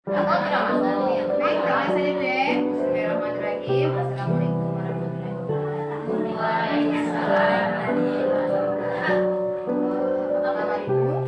Aku tidak masalah. Baik, kita mulai saja Bu ya. Bismillahirrahmanirrahim. Assalamualaikum warahmatullahi wabarakatuh. Waalaikumsalam warahmatullahi wabarakatuh. Apa kabar Ibu?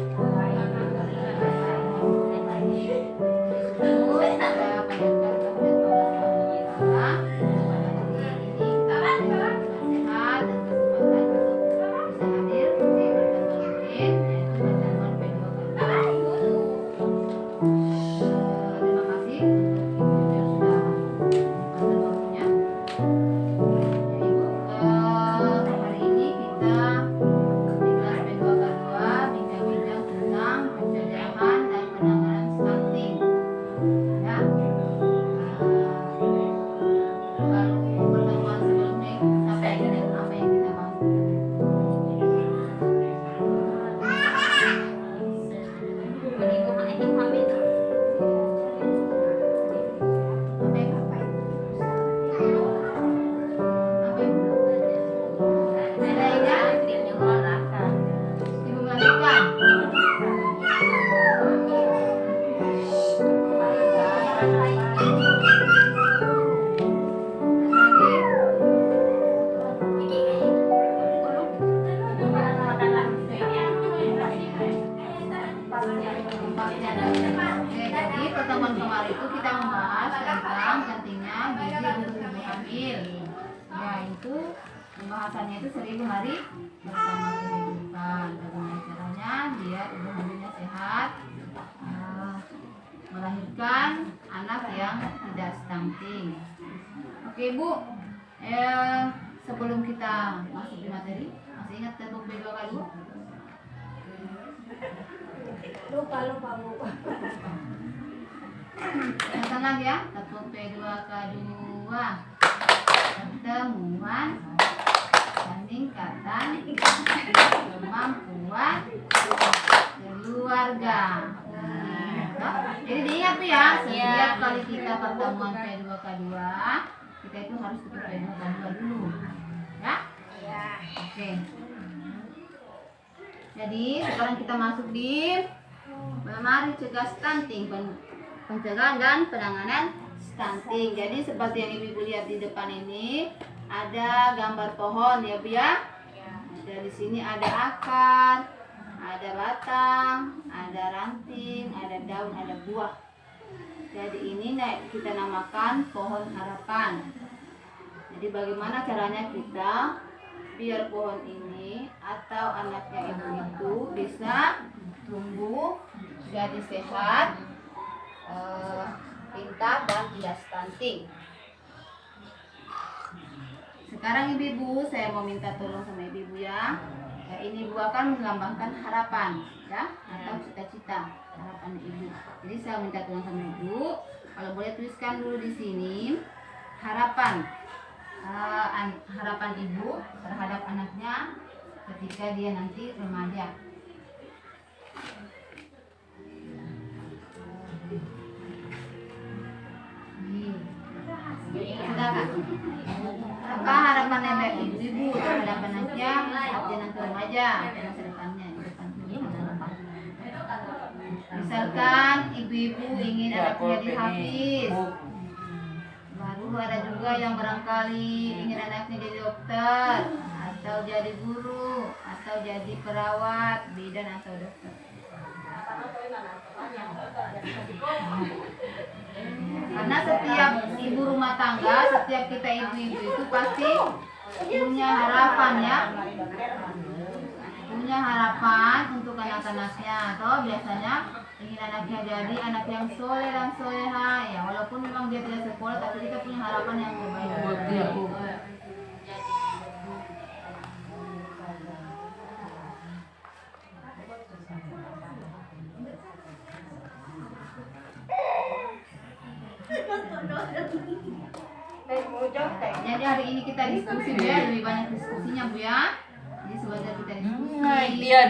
Jadi pertemuan kemarin itu kita membahas tentang pentingnya gizi untuk ibu hamil. Ya, itu pembahasannya itu 1000 hari bersama kehidupan. Bagaimana caranya biar ibu hamilnya sehat, melahirkan anak yang tidak stunting. Oke Bu, sebelum kita masuk di materi, masih ingat tentang B2K2? Lupa Bu. Ingatkan lagi ya, tepuk P2K2. Pertemuan, peningkatan kemampuan keluarga. Jadi diingat tuh ya, setiap kali kita pertemuan P2K2, kita itu harus ikut P2K2 dulu. Ya? Oke. Jadi sekarang kita masuk di mari cegah stunting, pencegahan dan penanganan stunting. Jadi seperti yang ibu lihat di depan ini ada gambar pohon ya Bu ya. Dan di sini ada akar, ada batang, ada ranting, ada daun, ada buah. Jadi ini kita namakan pohon harapan. Jadi bagaimana caranya kita biar pohon ini atau anaknya ibu itu bisa tumbuh jadi sehat, pintar dan tidak stunting. Sekarang ibu-ibu saya mau minta tolong sama ibu-ibu ya. Ini ibu akan melambangkan harapan ya, atau cita-cita harapan ibu. Jadi saya minta tolong sama ibu, kalau boleh tuliskan dulu di sini harapan harapan ibu terhadap anaknya ketika dia nanti remaja. Apa harapan ibu terhadap anaknya saat dia nanti remaja masa depannya? Misalkan ibu-ibu ingin anaknya jadi hafiz. Baru ada juga yang barangkali ingin anaknya jadi dokter, atau jadi guru, atau jadi perawat, bidan atau dokter. Karena setiap ibu rumah tangga, setiap kita ibu-ibu itu pasti punya harapan ya, punya harapan untuk anak-anaknya, atau biasanya ingin anaknya jadi anak yang soleh dan soleha ya, walaupun memang dia tidak sekolah tapi kita punya harapan yang terbaik buat dia. Jadi hari ini kita diskusi ya, lebih banyak diskusinya Bu ya. Jadi sebentar kita diskusi. Dia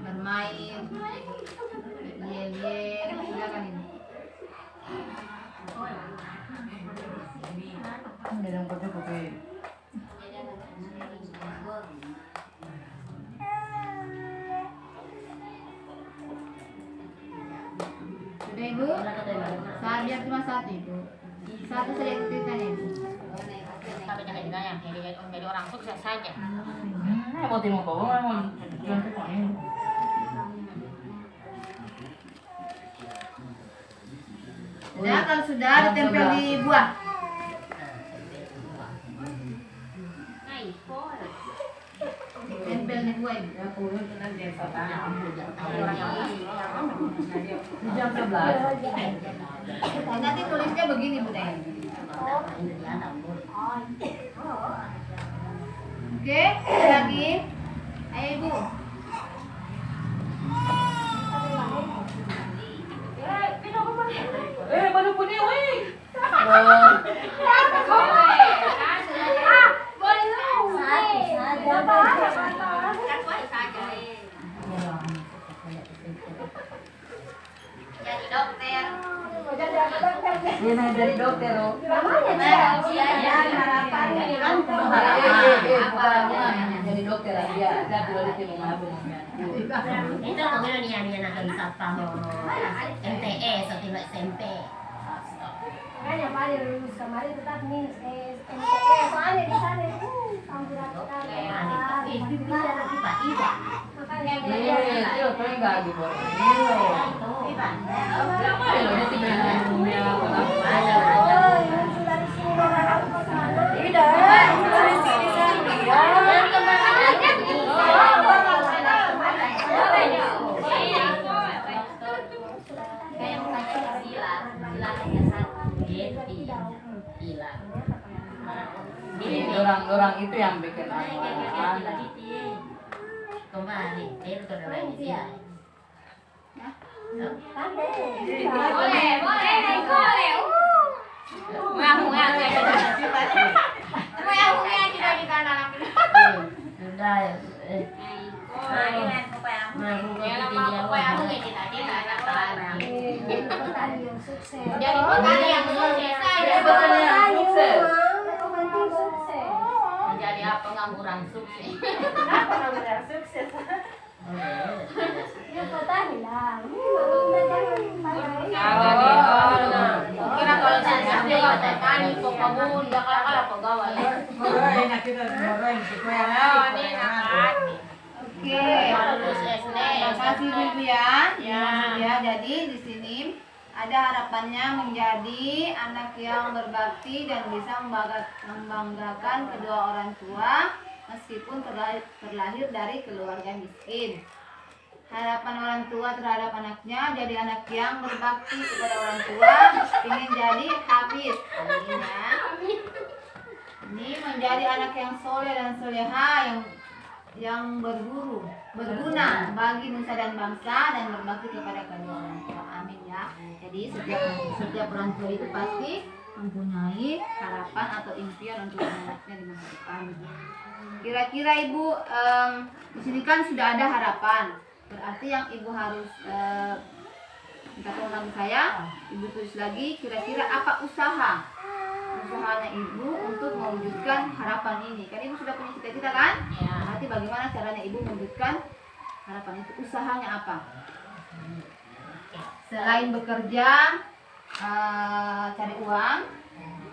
bermain, yel-yel, silakan ini. Dalam kopi-kopi. Sudah ibu? Biar cuma satu ibu. Satu saja ikutkan ibu. Tapi jangan yang jadi orang sukses saja. Mau timur bawang, mau jual ke ini. Sudah, kalau sudah ditempel di buah. Tempel di buah ibu. Jam 11. Nanti tulisnya begini bu Daya. Oke, lagi. Ayo ibu. Baru punya, weh. Jadi dokter. Ini dari dokter, oh. Jadi dokter aja, dia dulu di timur mabuk. Itu kemudian dia akan satpam MTS atau tidak SMP. Makanya Pak dia lulus kemarin tetap nih MTS soalnya di sana tahun berapa Itu bisa nanti Pak Ida. makanya Itu tuh enggak gitu. Orang itu yang bikin anak. Kembali, itu adalah dia. boleh Sudah ya. petani yang sukses Jadi petani yang sukses saja. Petani yang sukses. sukses Menjadi apa pengangguran sukses. ya petani lah Kira kalau sukses dia petani pekebun, jangan kalah pegawai. Oke. Lulus SD. Terima kasih ibu ya. Ya, jadi di sini ada harapannya menjadi anak yang berbakti dan bisa membanggakan kedua orang tua meskipun terlahir dari keluarga miskin. Harapan orang tua terhadap anaknya jadi anak yang berbakti kepada orang tua, ingin jadi hafiz. Amin ya. Ini menjadi anak yang soleh dan soleha yang berguna bagi nusa dan bangsa dan berbakti kepada kedua orang tua. Amin ya. Jadi setiap orang tua itu pasti mempunyai harapan atau impian untuk anaknya di masa depan. Kira-kira ibu di sini kan sudah ada harapan. Berarti yang ibu harus minta tolong saya, ibu tulis lagi kira-kira apa usahanya ibu untuk mewujudkan harapan ini. Kan ibu sudah punya cita-cita kan? Ya. Berarti bagaimana caranya ibu mewujudkan harapan itu? Usahanya apa? Selain bekerja, cari uang,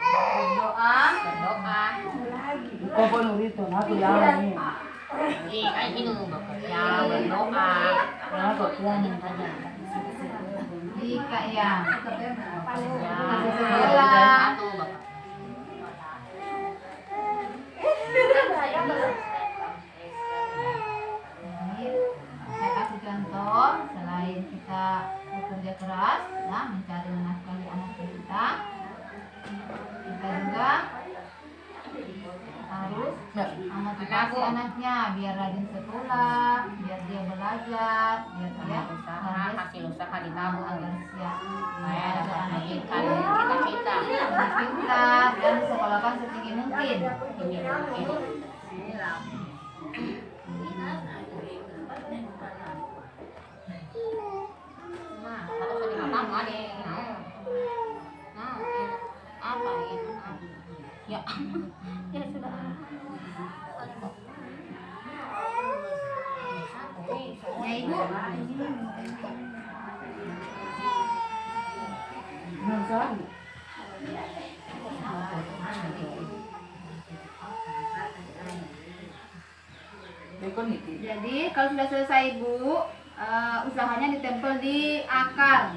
berdoa, Kau pun itu, aku jalan nih. Kan ini bekerja, berdoa. Aku jalan. jika ya, Satu Bapak. saya kasih contoh, selain kita bekerja keras, ya, mencari menafkahi anak kita juga harus memotivasi anaknya biar rajin sekolah, biar dia belajar, biar dia Hasil usaha ditabung agar siap supaya dapat anak meningkatkan itu cita-cita. pintar dan sekolahkan setinggi mungkin. Nah, kalau sudah kamu ada apa itu? Ya, ya sudah. Ya ibu, Suami. Jadi kalau sudah selesai Bu, usahanya ditempel di akar.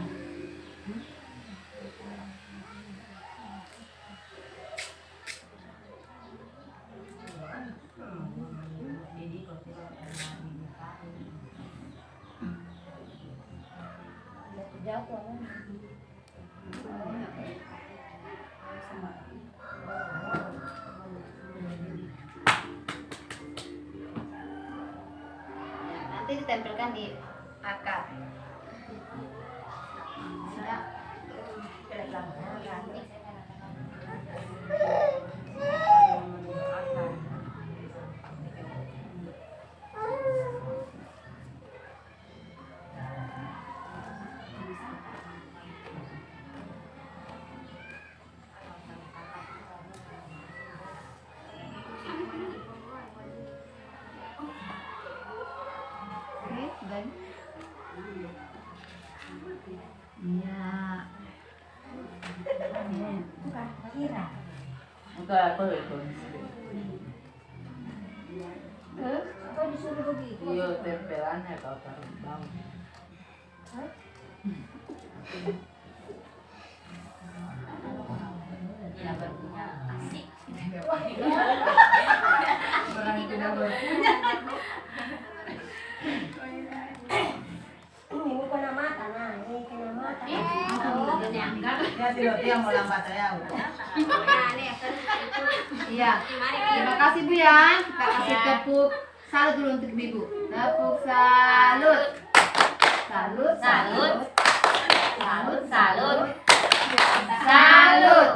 Nanti ditempelkan di akar. Sudah. Oke, sudah. Iya. Enggak, apa itu? Kok disuruh begitu? Iya, tempelannya kalau taruh bang. Ya berpunya asik. Orang yang tidak berpunya. Ini kena mata, nah ini kena mata. Ya tidak tiang mau lambat ya. Iya. Terima kasih Bu ya. Kita kasih tepuk salut dulu untuk Ibu. Tepuk salut. Salut, salut. Salut, salut. Salut.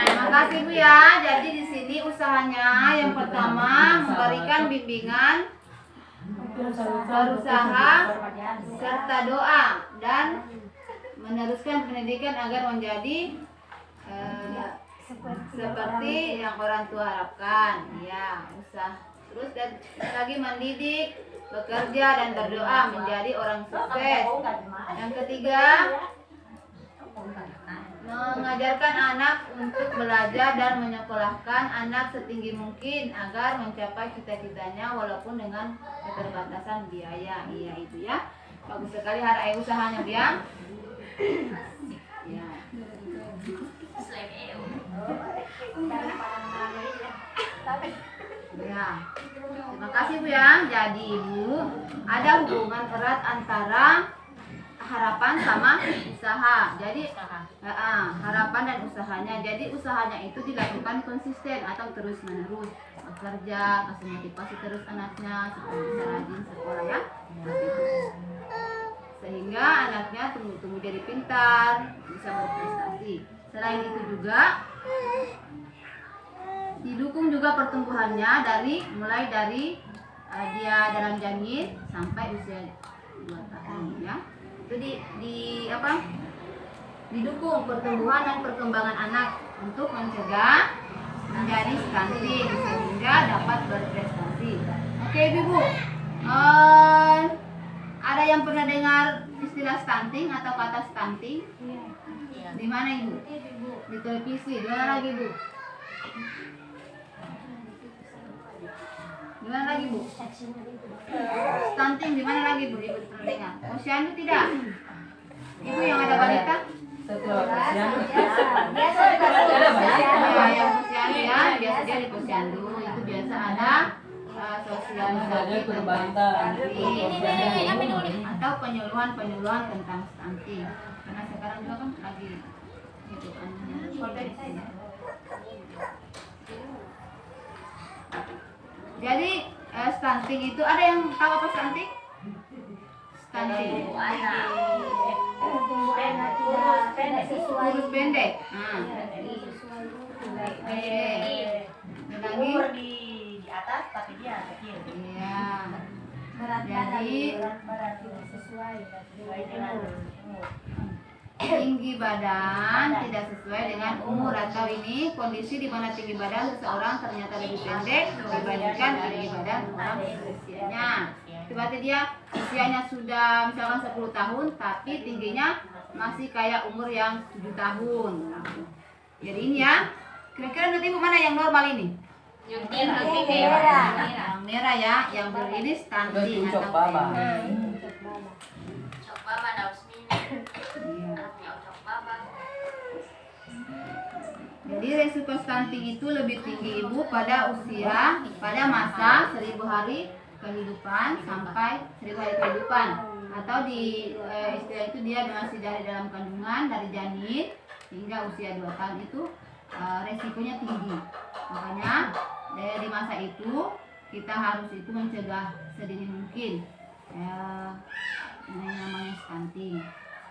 Terima kasih Bu ya. Jadi di sini usahanya yang pertama memberikan bimbingan berusaha serta doa dan meneruskan pendidikan agar menjadi seperti yang orang tua harapkan. Ya, usah terus dan lagi mendidik, bekerja dan berdoa menjadi orang sukses. Yang ketiga, mengajarkan anak untuk belajar dan menyekolahkan anak setinggi mungkin agar mencapai cita-citanya walaupun dengan keterbatasan biaya. Iya itu ya. Bagus sekali hari usahanya dia. Ya. Ya. Terima kasih Bu ya. Jadi Ibu, ada hubungan erat antara harapan sama usaha. Jadi harapan dan usahanya. Jadi usahanya itu dilakukan konsisten atau terus menerus bekerja, kasih motivasi terus anaknya supaya bisa rajin sekolah ya. Sehingga anaknya tumbuh jadi pintar, bisa berprestasi. Selain itu juga didukung juga pertumbuhannya mulai dari dia dalam janin sampai usia 2 tahun ya. Itu didukung pertumbuhan dan perkembangan anak untuk mencegah menjadi stunting sehingga dapat berprestasi. Oke Ibu, ada yang pernah dengar istilah stunting atau kata stunting? Di mana Ibu? Di televisi. Di mana lagi Bu? Di mana lagi Bu? Stunting di mana lagi Bu? Ibu pernah dengar? Posyandu tidak? Ibu yang ada balita? Setelah posyandu. Biasa ada Yang posyandu ya, biasa dia di posyandu itu biasa ada sosialisasi atau penyuluhan tentang stunting. Karena sekarang juga kan lagi itu jadi stunting itu ada yang tahu apa stunting? Stunting. Kurus pendek. Umur di atas tapi dia kecil. Iya. Jadi tinggi badan tidak sesuai dengan umur atau ini kondisi di mana tinggi badan seseorang ternyata lebih pendek dibandingkan tinggi badan orang usianya. Berarti dia usianya sudah misalkan 10 tahun tapi tingginya masih kayak umur yang 7 tahun. Jadi ini ya. Kira-kira nanti ibu mana yang normal ini? Yang merah. Yang merah ya, yang berini stunting Udah atau ucok baba. Ucok baba daus mini. Iya. Artinya ucok baba. Jadi resiko stunting itu lebih tinggi ibu pada masa 1000 hari kehidupan sampai 1000 hari kehidupan, atau di istilah itu dia masih dari dalam kandungan dari janin hingga usia 2 tahun itu resikonya tinggi. Makanya di masa itu kita harus itu mencegah sedini mungkin yang namanya stunting.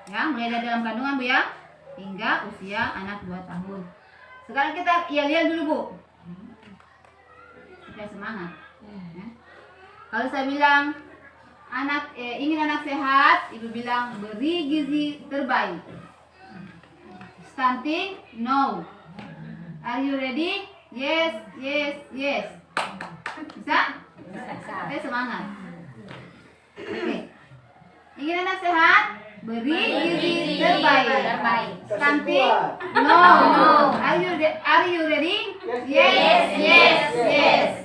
Ya, mulai dari dalam kandungan Bu ya hingga usia anak 2 tahun. Sekarang kita lihat dulu Bu. Supaya semangat. Ya. Kalau saya bilang ingin anak sehat, ibu bilang beri gizi terbaik. Stunting, no. Are you ready? Yes, yes, yes. Bisa? Saya semangat. Oke. Ingin anak sehat, beri gizi terbaik. Stunting, no. Are you ready? Yes, yes, yes.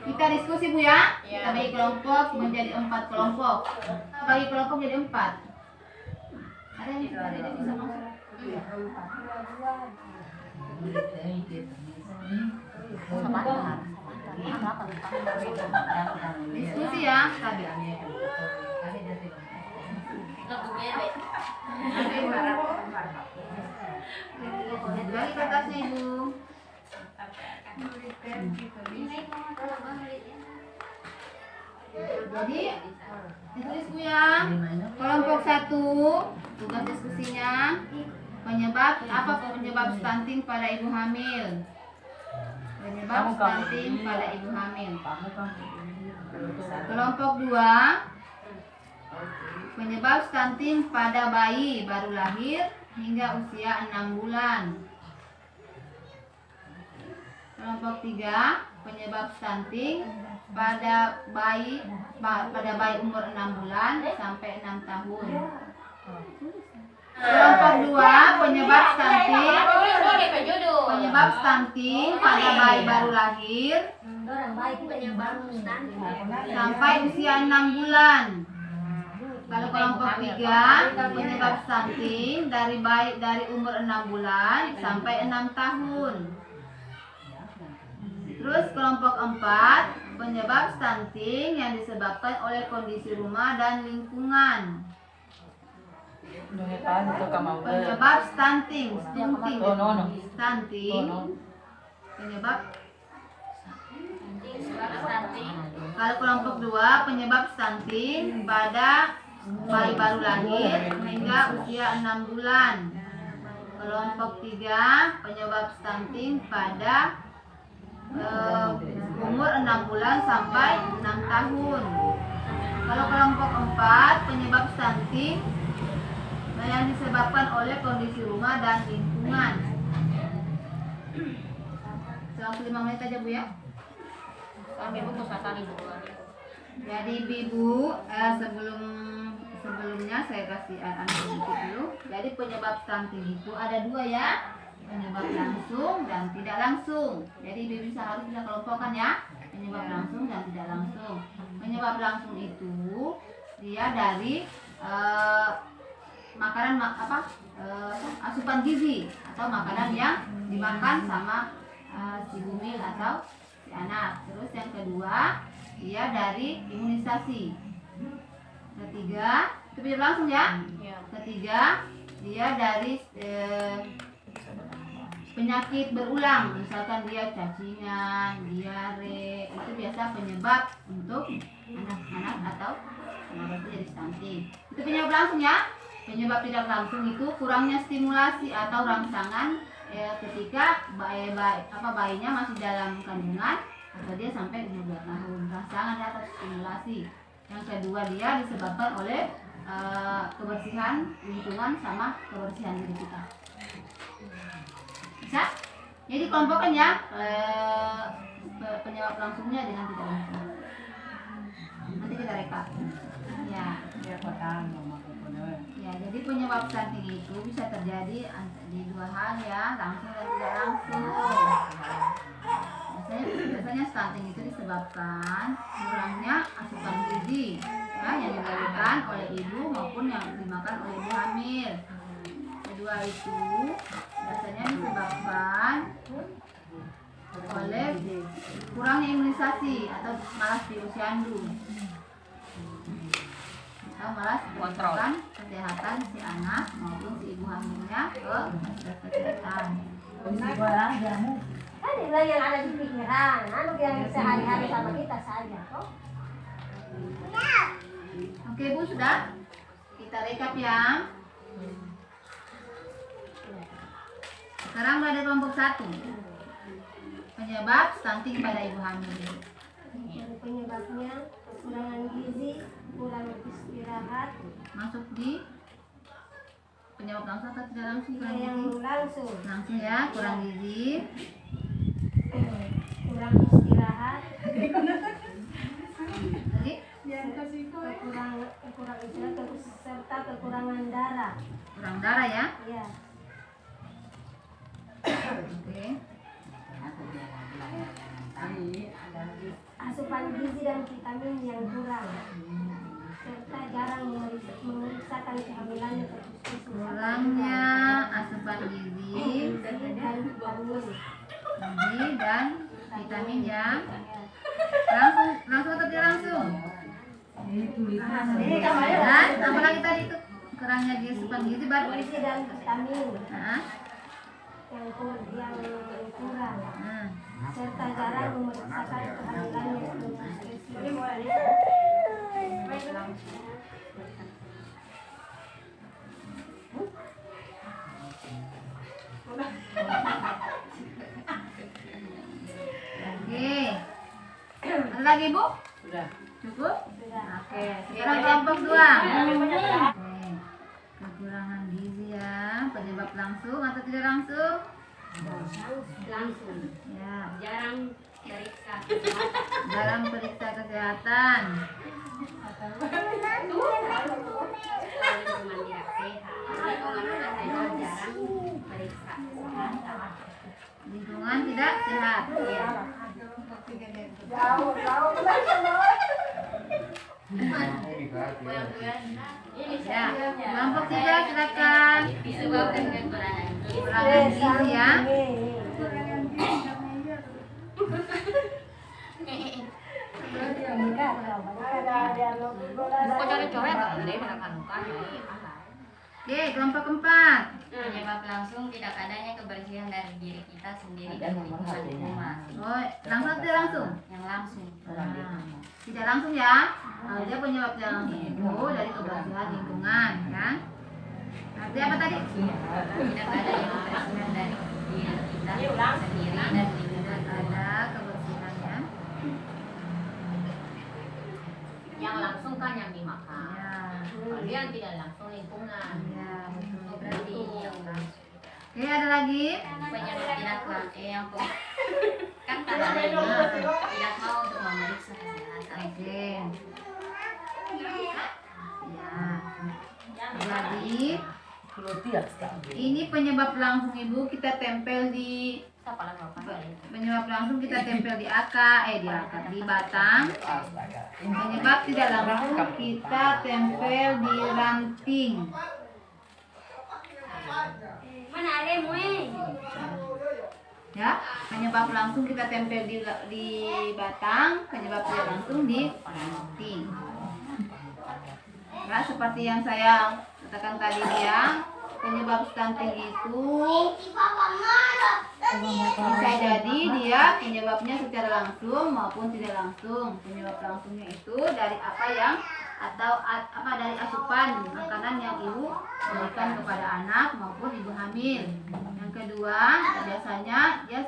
Kita diskusi Bu ya. Kita bagi kelompok menjadi 4 kelompok. Bagi kelompok jadi 4. Ada yang bisa masuk? Diskusi ya, tadi. Bagi kertasnya Ibu. Jadi ditulis Bu ya. Kelompok 1 tugas diskusinya penyebab stunting pada ibu hamil. Penyebab stunting pada ibu hamil. Kelompok 2 penyebab stunting pada bayi baru lahir hingga usia 6 bulan. Kelompok 3 penyebab stunting pada bayi umur 6 bulan sampai 6 tahun. Kelompok 2 penyebab stunting pada bayi baru lahir sampai usia 6 bulan. Kalau kelompok 3 penyebab stunting dari umur 6 bulan sampai 6 tahun. Terus kelompok 4 penyebab stunting yang disebabkan oleh kondisi rumah dan lingkungan. Penyebab stunting, penyebab. Kalau kelompok 2 penyebab stunting pada bayi baru lahir hingga usia 6 bulan. Kelompok 3 penyebab stunting pada umur 6 bulan sampai 6 tahun. Kalau kelompok 4 penyebab stunting yang disebabkan oleh kondisi rumah dan lingkungan. Selama 5 menit aja Bu ya. Kami buku sekali dulu. Jadi Ibu sebelumnya saya kasih anak sedikit dulu. Jadi penyebab stunting itu ada 2 ya. Penyebab langsung dan tidak langsung. Jadi Ibu harus bisa kelompokkan ya. Penyebab langsung dan tidak langsung. Penyebab langsung itu dia dari makanan asupan gizi atau makanan yang dimakan sama si bumil atau si anak. Terus yang kedua dia dari imunisasi. Ketiga itu penyebab langsung ya. Ketiga dia dari penyakit berulang, misalkan dia cacingan, diare, itu biasa penyebab untuk anak-anak atau anak itu jadi stunting. Itu penyebab langsung ya. Penyebab tidak langsung itu kurangnya stimulasi atau rangsangan ketika bayinya masih dalam kandungan atau dia sampai umur 2 tahun. Rangsangan atau stimulasi. Yang kedua dia disebabkan oleh kebersihan lingkungan sama kebersihan diri kita. Bisa? Jadi kelompokkan ya penyebab langsungnya dengan tidak langsung. Nanti kita rekap. Ya. Ya, jadi penyebab stunting itu bisa terjadi di dua hal ya, langsung dan tidak langsung. Biasanya stunting itu disebabkan kurangnya asupan gizi ya, yang diberikan oleh ibu maupun yang dimakan oleh ibu hamil. Kedua itu biasanya disebabkan oleh kurangnya imunisasi atau malas diposyandu atau malas mengontrol kesehatan si anak maupun si ibu hamilnya ke fasilitas kesehatan. Kan inilah yang ada di pikiran, anu yang sehari-hari sama kita saja kok. Oke Bu, sudah? Kita rekap ya. Sekarang ada kelompok 1. Penyebab stunting pada ibu hamil. Penyebabnya kekurangan gizi, kurang istirahat, Masuk di penyebab langsung atau tidak langsung? Kurang yang gizi. langsung Langsung ya, kurang gizi. kurang istirahat, Tadi kurang istirahat serta kekurangan darah. kurang darah ya. Ya, Oke. asupan gizi dan vitamin yang kurang, serta jarang memeriksakan kehamilannya ke puskesmas. Kurangnya asupan gizi Dan vitamin. dan vitamin ya. Langsung atau tidak langsung? Dan apalagi tadi itu kurangnya asupan gizi baru. Gizi dan vitamin Nah, yang kurang, nah. serta jarang memeriksakan kehamilannya ke puskesmas. Oke. Ada lagi Bu? Sudah. Cukup? Sudah. Oke. Sekarang kelompok 2. Oke. Kekurangan gizi ya. Penyebab langsung atau tidak langsung? Langsung. Ya. Jarang periksa. Dalam periksa kesehatan. Lingkungan tidak sehat. Jarang periksa kesehatan. Lingkungan tidak sehat. Ya. Kelompok 3 silakan. Disebabkan kekurangan gizi. Kekurangan gizi ya. Oke, kelompok 4. Penyebab langsung tidak adanya kebersihan dari diri kita sendiri dan lingkungan. Oh, langsung atau tidak langsung? Yang langsung. Nah, tidak langsung ya. Nah, dia penyebab tidak langsung itu dari kebersihan lingkungan ya. Nanti apa tadi? Tidak adanya kebersihan dari diri kita sendiri dan lingkungan. Ada kebersihannya. Yang langsung kan yang dimakan. Ya, Kalau yang tidak langsung lingkungan. ya betul. Berarti ini yang langsung. Oke, ada lagi? Penyebab tidak yang kan tidak mau untuk memeriksa kesehatan. Oke. Ya. Jadi ini penyebab langsung ibu kita tempel di Siapa lagi bapak? penyebab langsung kita tempel di di batang. Penyebab tidak langsung kita tempel di ranting. Mana ada mue? Ya, penyebab langsung kita tempel di batang, penyebab tidak langsung di ranting. Ya, seperti yang saya katakan tadi ya, penyebab stunting itu bisa jadi dia penyebabnya secara langsung maupun tidak langsung. Penyebab langsungnya itu dari dari asupan makanan yang ibu berikan kepada anak maupun ibu hamil. Yang kedua, biasanya dia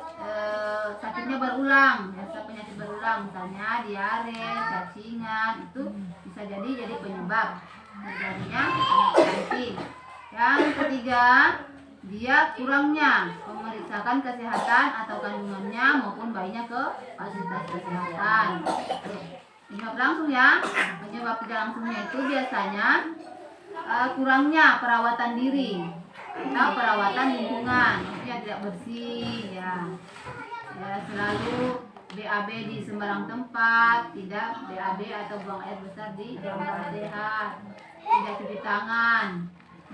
sakitnya berulang, penyakit berulang, misalnya diare, cacingan, itu bisa jadi penyebab terjadinya stunting. Yang ketiga, dia kurangnya memeriksakan kesehatan atau kandungannya maupun bayinya ke fasilitas kesehatan. Penyebab langsung ya. Penyebab tidak langsungnya itu biasanya kurangnya perawatan diri atau perawatan lingkungan, maksudnya tidak bersih ya. Ya, selalu BAB di sembarang tempat, tidak BAB atau buang air besar di tempat sehat, tidak cuci tangan.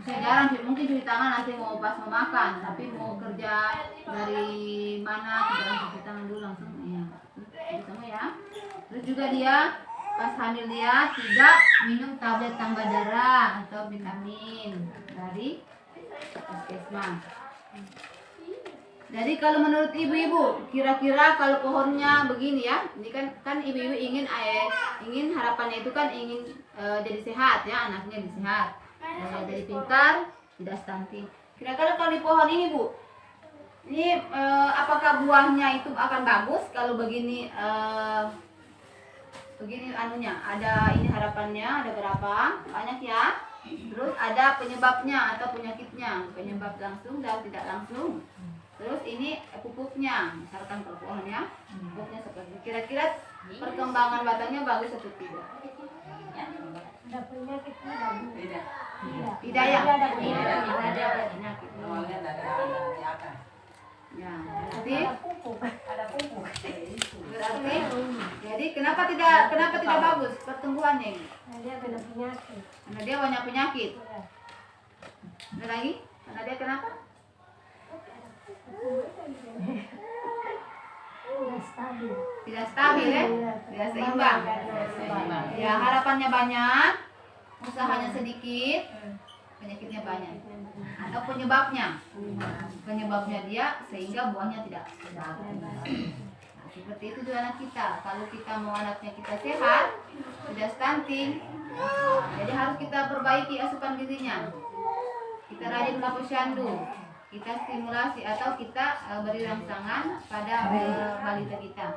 Saya jarang mungkin cuci tangan nanti mau pas mau makan, tapi mau kerja dari mana tidak cuci tangan dulu langsung ya. Sama ya. Terus juga dia pas hamil dia tidak minum tablet tambah darah atau vitamin dari puskesmas. Jadi kalau menurut ibu-ibu, kira-kira kalau pohonnya begini ya, ini kan ibu-ibu ingin harapannya itu kan ingin jadi sehat ya, anaknya jadi sehat, jadi pintar, tidak stunting. Kira-kira kalau di pohon ini Bu, ini apakah buahnya itu akan bagus kalau begini? Begini anunya, ada ini harapannya, ada berapa banyak ya? Terus ada penyebabnya atau penyakitnya, penyebab langsung dan tidak langsung. Terus ini pupuknya, misalkan kalau pohon ya, pupuknya seperti kira-kira perkembangan batangnya bagus atau tidak? Ada penyakit bagus. Tidak ya? Ada Penyakit. Ya, berarti jadi kenapa tidak bagus pertumbuhannya ini? Dia kena penyakit. Karena dia banyak penyakit. Ya. Ada lagi? Karena dia kenapa? Tidak stabil. Tidak stabil ya? Tidak seimbang. Ya, harapannya banyak, usahanya sedikit, penyakitnya banyak. Atau penyebabnya dia sehingga buahnya tidak bagus. Nah, seperti itu juga anak kita. Kalau kita mau anaknya kita sehat, tidak stunting, jadi harus kita perbaiki asupan gizinya. Kita rajin ke posyandu, kita stimulasi atau kita beri rangsangan pada balita kita.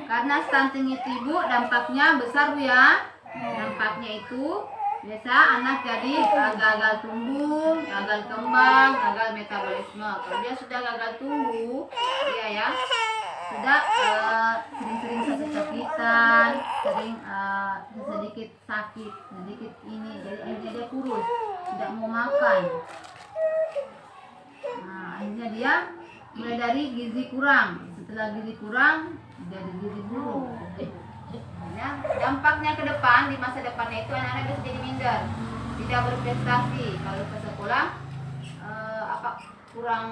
Karena stunting itu Ibu dampaknya besar Bu ya. Dampaknya itu biasa anak jadi gagal tumbuh, gagal kembang, gagal metabolisme. Kalau dia sudah gagal tumbuh, dia ya sudah sering-sering sakit-sakitan, sering sedikit sakit, sedikit ini, jadi akhirnya dia kurus, tidak mau makan. Nah, akhirnya dia mulai dari gizi kurang, setelah gizi kurang jadi gizi buruk. Ya, dampaknya ke depan, di masa depannya itu anak-anak bisa jadi minder, tidak berprestasi. Kalau ke sekolah kurang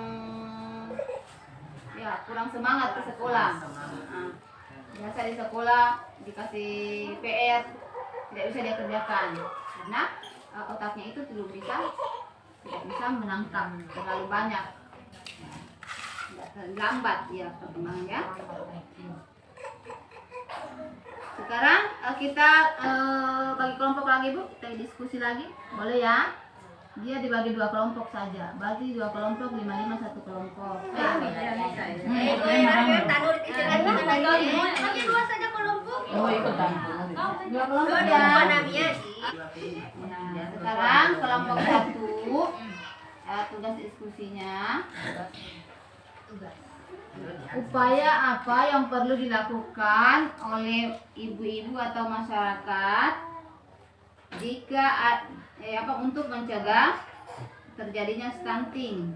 semangat ke sekolah. Nah, biasa di sekolah dikasih PR tidak bisa dia kerjakan karena otaknya itu tidak bisa menangkap terlalu banyak, lambat ya perkembangannya. Sekarang kita bagi kelompok lagi Bu, kita diskusi lagi, boleh ya? Dia dibagi 2 kelompok saja, bagi 2 kelompok, 5-5 1 kelompok. Bagi 2 saja kelompok. Oh, ikutan. 2 kelompok ya. Nah, sekarang kelompok 1, tugas diskusinya. Upaya apa yang perlu dilakukan oleh ibu-ibu atau masyarakat jika untuk mencegah terjadinya stunting?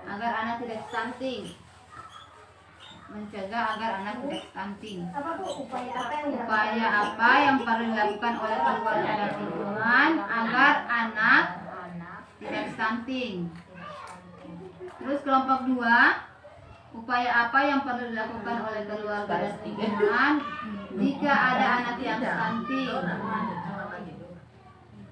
Agar anak tidak stunting. Mencegah agar anak tidak stunting. Upaya apa yang perlu dilakukan oleh keluarga dan lingkungan agar anak tidak stunting. Terus kelompok 2, upaya apa yang perlu dilakukan oleh keluarga dan lingkungan jika ada anak yang stunting.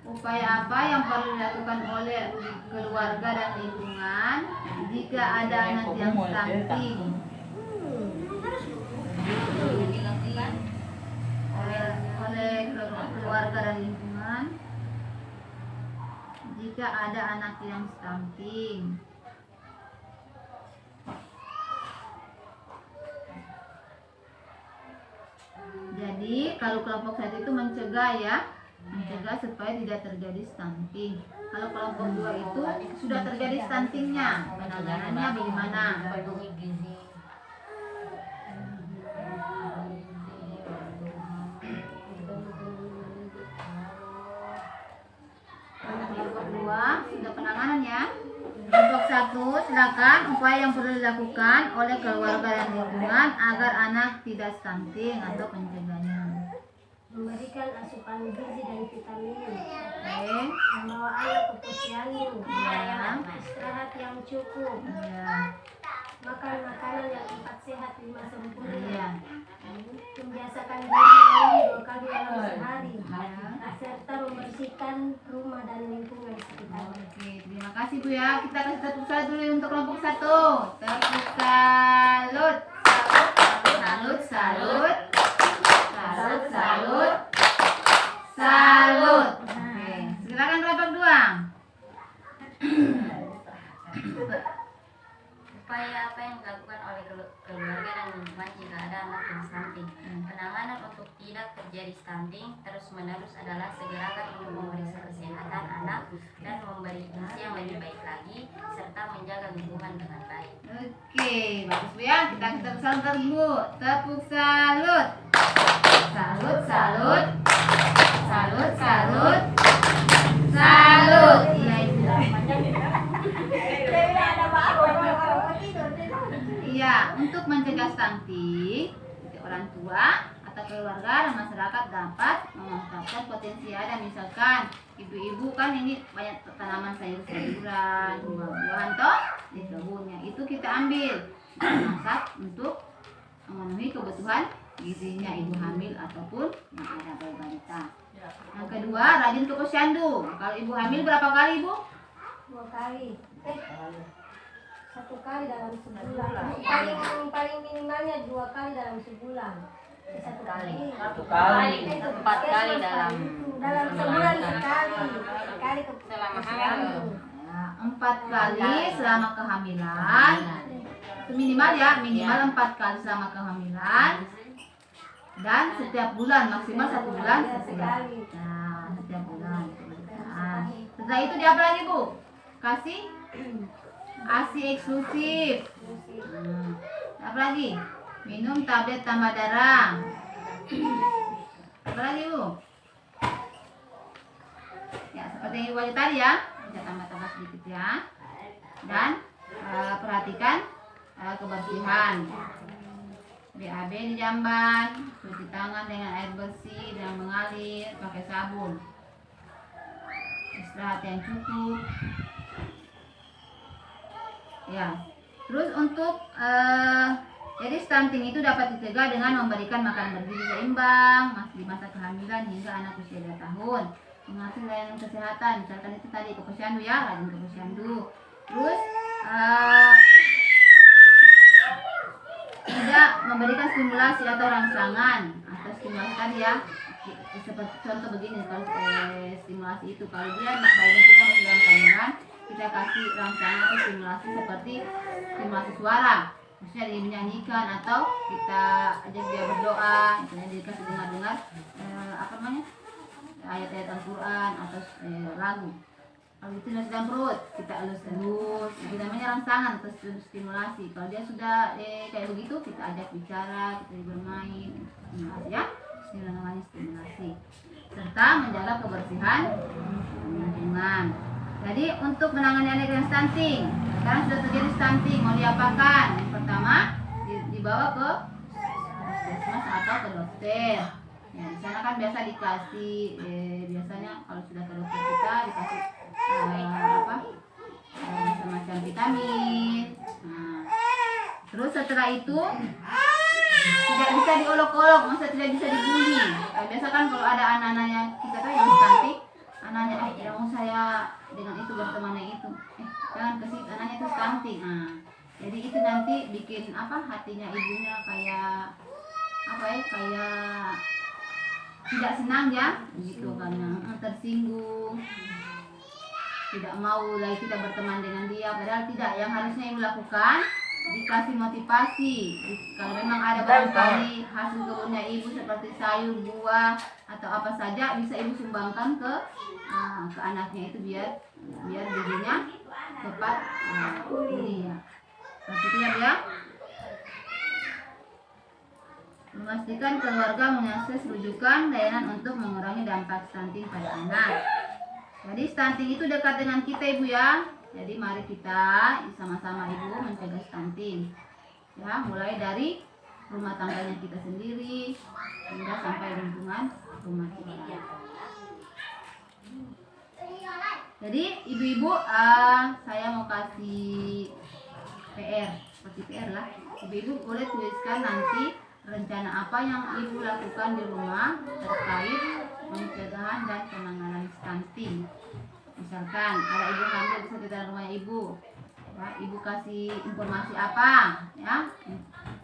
Upaya apa yang perlu dilakukan oleh keluarga dan lingkungan jika ada anak yang stunting. Dilakukan oleh keluarga dan lingkungan jika ada anak yang stunting. Jadi kalau kelompok 1 itu mencegah ya, mencegah supaya tidak terjadi stunting. Kalau kelompok 2 itu sudah terjadi stuntingnya, penanganannya bagaimana? Kelompok 2 sudah penanganannya. Kelompok 1, silakan upaya yang perlu dilakukan oleh keluarga dan lingkungan agar anak tidak stunting atau pencegahnya. Memberikan asupan gizi dan vitamin, Oke. membawa anak ke posyandu, Ya. istirahat yang cukup, Ya. makan makanan yang 4 sehat 5 sempurna, Iya. membiasakan diri mandi 2 kali dalam sehari, Ya. serta membersihkan rumah dan lingkungan sekitar. Oke, terima kasih Bu ya. Kita kasih tepuk salut dulu untuk kelompok 1. Tepuk salut. Salut, salut. Salut, salut. Salut. Oke, silakan kelompok 2. Upaya apa yang dilakukan oleh keluarga dan lingkungan jika ada anak yang stunting? Penanganan untuk tidak terjadi stunting terus-menerus adalah segerakan untuk memeriksa kesehatan anak dan memberi gizi yang lebih baik lagi serta menjaga lingkungan dengan baik. Oke, bagus Bu ya. Kita tepuk salut Bu. Tepuk salut. Salut, salut. Salut, salut. Salut. Iya, itu. Iya, untuk mencegah stunting, orang tua atau keluarga dan masyarakat dapat memanfaatkan potensi yang ada. Misalkan ibu-ibu kan ini banyak tanaman sayur-sayuran, buah-buahan toh di kebunnya. Itu kita ambil, kita masak untuk memenuhi kebutuhan gizinya ibu hamil ataupun yang ada pada balita. Yang kedua, rajin ke posyandu. Kalau ibu hamil berapa kali ibu? 2 kali. 1 kali dalam sebulan. Paling minimalnya 2 kali dalam sebulan. 1 kali. 1 kali. 4 kali dalam sebulan sekali. Sekali ke Selama posyandu. Ya, 4 kali selama kehamilan. Itu minimal ya, minimal 4 kali selama kehamilan. Dan setiap bulan, maksimal 1 bulan sekali. Nah, setiap bulan. Nah, setelah itu dia apa lagi Bu? Kasih ASI eksklusif. Apa lagi? Minum tablet tambah darah. Apa lagi Bu? Ya, seperti yang Ibu aja tadi ya. Kita tambah-tambah sedikit ya. Dan perhatikan kebersihan. BAB di jamban, cuci tangan dengan air bersih dan mengalir pakai sabun. Istirahat yang cukup. Ya. Terus untuk jadi stunting itu dapat dicegah dengan memberikan makanan bergizi seimbang di masa kehamilan hingga anak usia 2 tahun. Mengasuh layanan kesehatan, misalkan itu tadi ke posyandu ya, rajin ke posyandu. Terus tidak memberikan stimulasi atau rangsangan atau stimulasi tadi ya, seperti contoh begini. Kalau stimulasi itu kalau dia bayinya kita masih dalam kandungan, kita kasih rangsangan atau stimulasi seperti stimulasi suara, maksudnya dia menyanyikan atau kita ajak dia berdoa, misalnya dia kasih dengar apa namanya ayat-ayat Al-Quran atau lagu. Kalau itu sudah dalam perut, kita elus-elus, itu namanya rangsangan atau stimulasi. Kalau dia sudah kayak begitu, kita ajak bicara, kita bermain, stimulasi ya, namanya stimulasi. Serta menjaga kebersihan lingkungan. Jadi untuk menangani anak yang stunting, sekarang sudah terjadi stunting, mau diapakan? Yang pertama, dibawa ke puskesmas atau ke dokter. Ya, di sana kan biasa dikasih, biasanya kalau sudah ke dokter kita dikasih semacam vitamin. Nah, terus setelah itu tidak bisa diolok-olok, masa tidak bisa dibully. Biasa kan kalau ada anak-anaknya kita tuh yang stunting, anaknya tidak mau saya dengan itu berteman itu, jangan ke situ, anaknya itu stunting. Nah, jadi itu nanti bikin hatinya ibunya kayak kayak tidak senang ya, gitu karena tersinggung, tidak mau lagi kita berteman dengan dia. Padahal tidak, yang harusnya ibu lakukan dikasih motivasi. Kalau memang ada barangkali hasil kebunnya ibu seperti sayur, buah atau apa saja, bisa ibu sumbangkan ke anaknya itu biar gizinya cepat pulih ya. Seperti itu ya. Memastikan keluarga mengakses rujukan layanan untuk mengurangi dampak stunting pada anak. Jadi stunting itu dekat dengan kita ibu ya. Jadi mari kita sama-sama ibu mencegah stunting. Ya, mulai dari rumah tangganya kita sendiri hingga sampai lingkungan rumah kita. Jadi ibu-ibu saya mau kasih PR, seperti PR lah. Ibu-ibu boleh tuliskan nanti rencana apa yang ibu lakukan di rumah terkait pencegahan dan penanganan stunting. Misalkan ada ibu hamil di sekitar rumah ibu, ya, ibu kasih informasi apa, ya,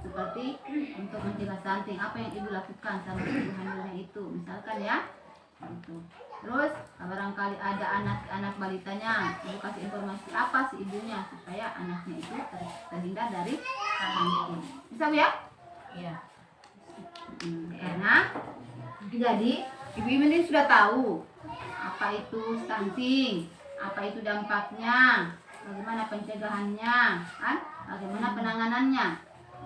seperti untuk mencegah stunting, apa yang ibu lakukan sama ibu hamilnya itu, misalkan ya. Gitu. Terus barangkali ada anak balitanya, ibu kasih informasi apa si ibunya supaya anaknya itu terhindar dari stunting. Bisa Bu ya? Iya. Karena jadi ibu-ibu ini sudah tahu apa itu stunting, apa itu dampaknya, bagaimana pencegahannya, kan? Bagaimana penanganannya.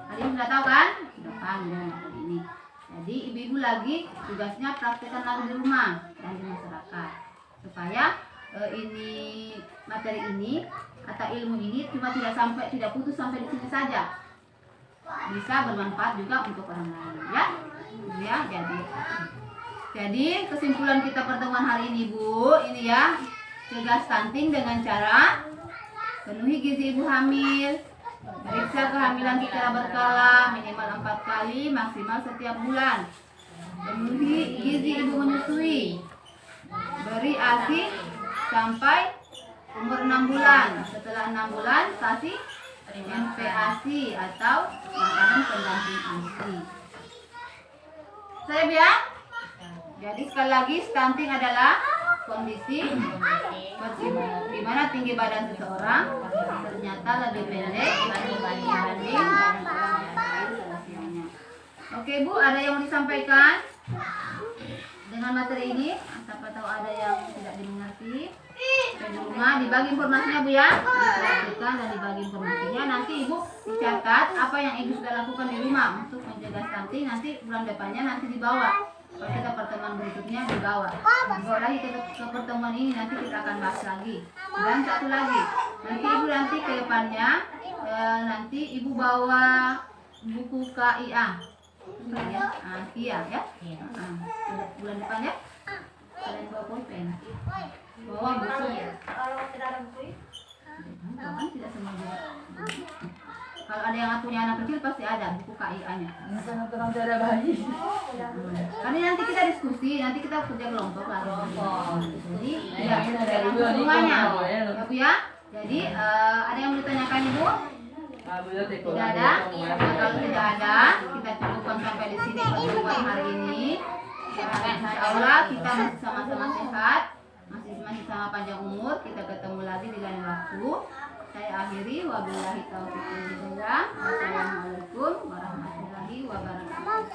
Kalian sudah tahu kan? Sudah paham ya ini. Jadi ibu-ibu lagi tugasnya praktekkan lagi di rumah dan di masyarakat supaya ini materi ini atau ilmu ini tidak putus sampai di sini saja, bisa bermanfaat juga untuk orang lain ya. Jadi kesimpulan kita pertemuan hari ini Bu, ini ya, cegah stunting dengan cara penuhi gizi ibu hamil, periksa kehamilan secara berkala minimal 4 kali maksimal setiap bulan, penuhi gizi ibu menyusui, beri ASI sampai umur 6 bulan, setelah 6 bulan kasih MPASI atau makanan pendamping ASI. Saya bilang, jadi sekali lagi stunting adalah kondisi di mana tinggi badan seseorang ternyata lebih pendek dibanding badan orang yang lain seusianya. Oke Bu, ada yang mau disampaikan dengan materi ini? Siapa tahu ada yang tidak dimengerti. Di rumah dibagi informasinya Bu ya, diperhatikan dan dibagi informasinya. Nanti Ibu dicatat apa yang Ibu sudah lakukan di rumah untuk mencegah stunting. Nanti bulan depannya nanti dibawa. Kalau kita pertemuan berikutnya dibawa lagi ke pertemuan ini, nanti kita akan bahas lagi. Dan satu lagi, nanti ke depannya nanti Ibu bawa buku KIA ya, KIA ya. Bulan depan ya. Kalian bawa pulpen. Bawa buku ya. Kalau tidak ada buku, Kan tidak semua juga. Kalau ada yang punya anak kecil pasti ada buku KIA-nya. Orang ada bayi. Karena nanti kita diskusi, nanti kita kerja kelompok lagi. Jadi Iya, tidak langsung semuanya, ya Bu ya. Jadi ada yang mau ditanyakan Ibu? Tidak ada. Kalau tidak ada, kita cukupkan sampai di sini pertemuan hari ini. Insya Allah kita masih sama-sama sehat, masih sama panjang umur. Kita ketemu lagi di lain waktu. Saya akhiri, wabillahi taufiq wal hidayah. Wassalamualaikum warahmatullahi wabarakatuh.